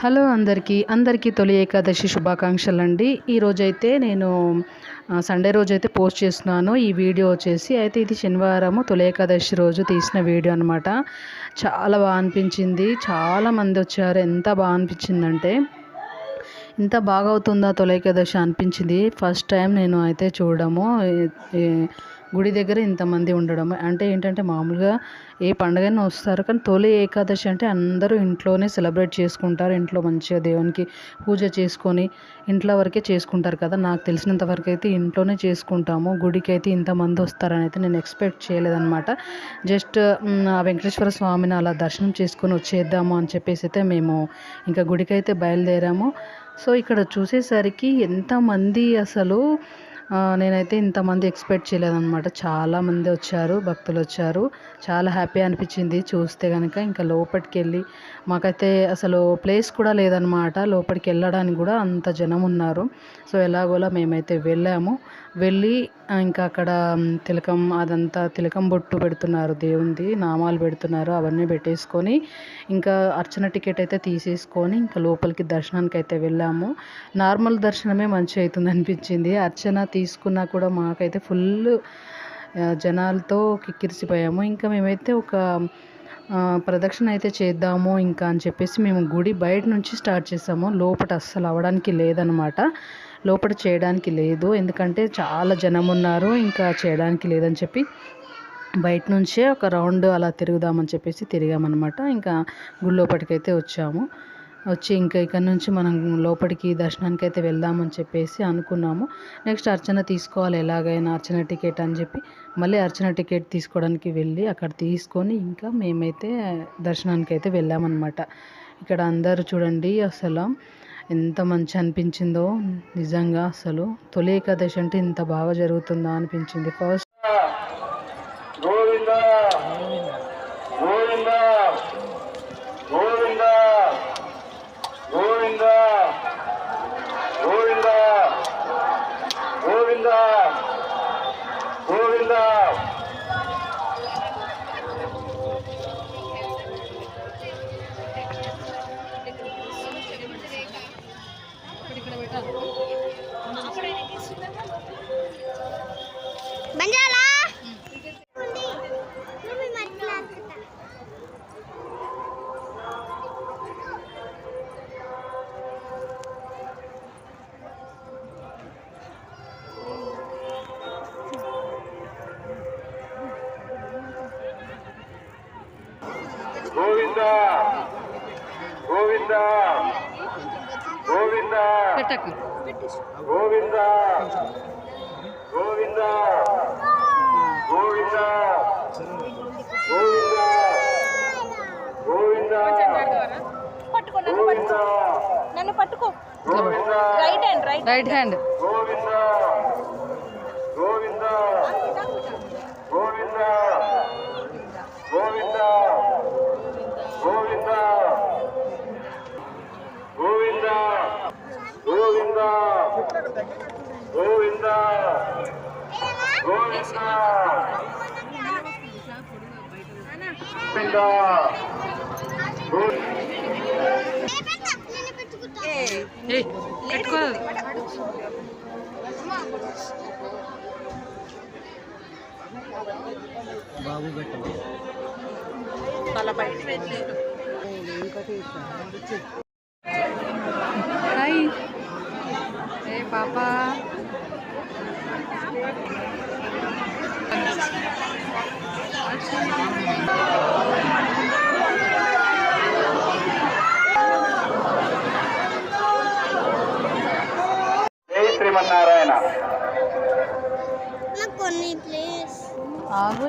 Hello అందరికీ తొలి ఏకాదశి శుభాకాంక్షలండి. ఈరోజైతే నేను సండే రోజైతే పోస్ట్ చేస్తున్నాను. ఈ వీడియో వచ్చేసి అయితే ఇది శనివారము తొలి ఏకాదశి రోజు తీసిన వీడియో అనమాట. చాలా బాగా అనిపించింది. చాలామంది వచ్చారు. ఎంత బాగా అనిపించిందంటే ఇంత బాగా అవుతుందా తొలి ఏకాదశి అనిపించింది. ఫస్ట్ టైం నేను అయితే చూడడము గుడి దగ్గర ఇంతమంది ఉండడం అంటే ఏంటంటే మామూలుగా ఏ పండుగైనా వస్తారు, కానీ తొలి ఏకాదశి అంటే అందరూ ఇంట్లోనే సెలబ్రేట్ చేసుకుంటారు. ఇంట్లో మంచిగా దేవునికి పూజ చేసుకొని ఇంట్లో వరకే చేసుకుంటారు కదా. నాకు తెలిసినంత వరకు అయితే ఇంట్లోనే చేసుకుంటాము. గుడికి అయితే ఇంతమంది వస్తారని అయితే నేను ఎక్స్పెక్ట్ చేయలేదన్నమాట. జస్ట్ వెంకటేశ్వర స్వామిని అలా దర్శనం చేసుకొని వచ్చేద్దాము అని చెప్పేసి అయితే మేము ఇంకా గుడికి అయితే బయలుదేరాము. సో ఇక్కడ చూసేసరికి ఎంతమంది అసలు నేనైతే ఇంతమంది ఎక్స్పెక్ట్ చేయలేదన్నమాట. చాలామంది వచ్చారు, భక్తులు వచ్చారు. చాలా హ్యాపీ అనిపించింది చూస్తే కనుక. ఇంకా లోపలికి వెళ్ళి మాకైతే అసలు ప్లేస్ కూడా లేదనమాట. లోపలికి వెళ్ళడానికి కూడా అంత జనం ఉన్నారు. సో ఎలాగోలా మేమైతే వెళ్ళి ఇంకా అక్కడ తిలకం బొట్టు పెడుతున్నారు, దేవుంది నామాలు పెడుతున్నారు. అవన్నీ పెట్టేసుకొని ఇంకా అర్చన టికెట్ అయితే తీసేసుకొని ఇంకా లోపలికి దర్శనానికి అయితే వెళ్ళాము. నార్మల్ దర్శనమే మంచిగా అవుతుంది అనిపించింది. అర్చన తీసుకున్నా కూడా మాకైతే ఫుల్ జనాలతో కిక్కిరిసిపోయాము. ఇంకా మేమైతే ఒక ప్రదక్షిణ అయితే చేద్దాము ఇంకా అని చెప్పేసి మేము గుడి బయట నుంచి స్టార్ట్ చేసాము. లోపల అస్సలు అవ్వడానికి లేదనమాట. లోపల చేయడానికి లేదు, ఎందుకంటే చాలా జనం ఉన్నారు. ఇంకా చేయడానికి లేదని చెప్పి బయట నుంచే ఒక రౌండ్ అలా తిరుగుదామని చెప్పేసి తిరిగామన్నమాట. ఇంకా గుడి లోపలికైతే వచ్చి ఇంకా ఇక్కడ నుంచి మనం లోపలికి దర్శనానికి అయితే వెళ్దామని చెప్పేసి అనుకున్నాము. నెక్స్ట్ అర్చన తీసుకోవాలి, ఎలాగైనా అర్చన టికెట్ అని చెప్పి మళ్ళీ అర్చన టికెట్ తీసుకోవడానికి వెళ్ళి అక్కడ తీసుకొని ఇంకా మేమైతే దర్శనానికి అయితే వెళ్ళామన్నమాట. ఇక్కడ అందరూ చూడండి అసలు ఎంత మంచి అనిపించిందో నిజంగా. అసలు తొలి ఏకాదశి అంటే ఇంత బాగా జరుగుతుందా అనిపించింది. ఫస్ట్ గోవింద గోవింద గోవింద గోవింద గోవింద గోవింద గోవింద గోవింద గోవింద నన్ను పట్టుకో. గోవింద రైట్ హ్యాండ్ గోవింద గోవింద గోవింద గోవింద గోవింద గోవింద గోవింద గోవింద గోవింద బాబు పెట్టండి. హాయ్ ఏ పాపా. జై శ్రీమన్నారాయణ. కొన్ని ప్లేస్ ఆగు.